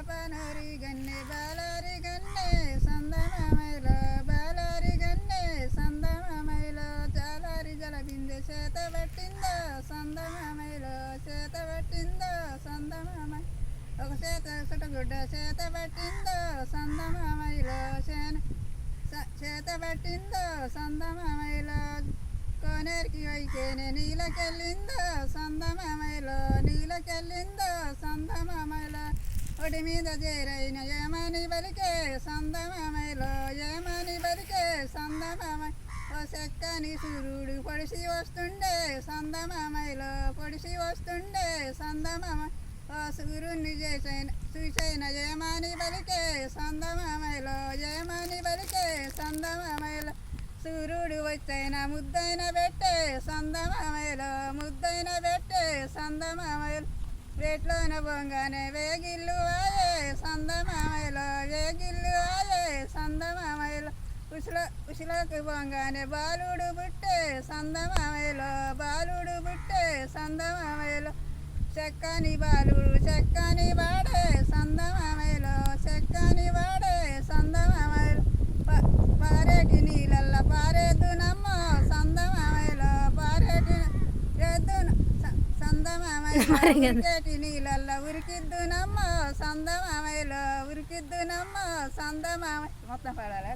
పాపానోరి గన్నె బాలారి గన్నె సందమామైలో బాలారి గన్నె సందమామైలో చాలారి జలబిందె చేత పట్టిందో సందమామైలో చేత పట్టిందో సందమామై ఒక చేత సుటగుడ్డ చేత పట్టిందో సందమామైలో చేత పట్టిందో సందమామైలో కోనేరికి వైకేనే నీళ్ళకెళ్ళిందో సందమామైలో నీళ్ళకెళ్ళిందో సందమామైలో ఒడి మీద చేరైన ఏమని బలికే సందమామైలో ఏమని బలికే సందమామై ఓ చెక్కని సూర్యుడు పొడిసి వస్తుండే సందమామైలో పొడిసి వస్తుండే సందమామై ఓ సూర్యుడిని చూసైన ఏమని బలికే సందమామైలో ఏమని బలికే సందమామైలో సూర్యుడు వచ్చైన ముద్దైన పెట్టే సందమామైలో ముద్దైన పెట్టే సందమామైలో వేట్లోన బొంగానే వేగిల్లు ఆయే సందమామైలో వేగిల్లు ఆయే సందమామైలో ఉసులకు బొంగానే బాలుడు బుట్టే సందమామైలో బాలుడు బుట్టే సందమామైలో చెక్కని బాలుడు చెక్కని వాడే సందమామైలో చెక్కని వాడే సందమామైలో పారేటి నీళ్ళల్లో పారేద్దునమ్మ సందమామైలో పారేటి సందమామైలో ఉరికేటి నీళ్ళల్లో ఉరికిద్దునమ్మ సందమామైలో ఉరికిద్దునమ్మ సందమామై మొత్తం పడాలి.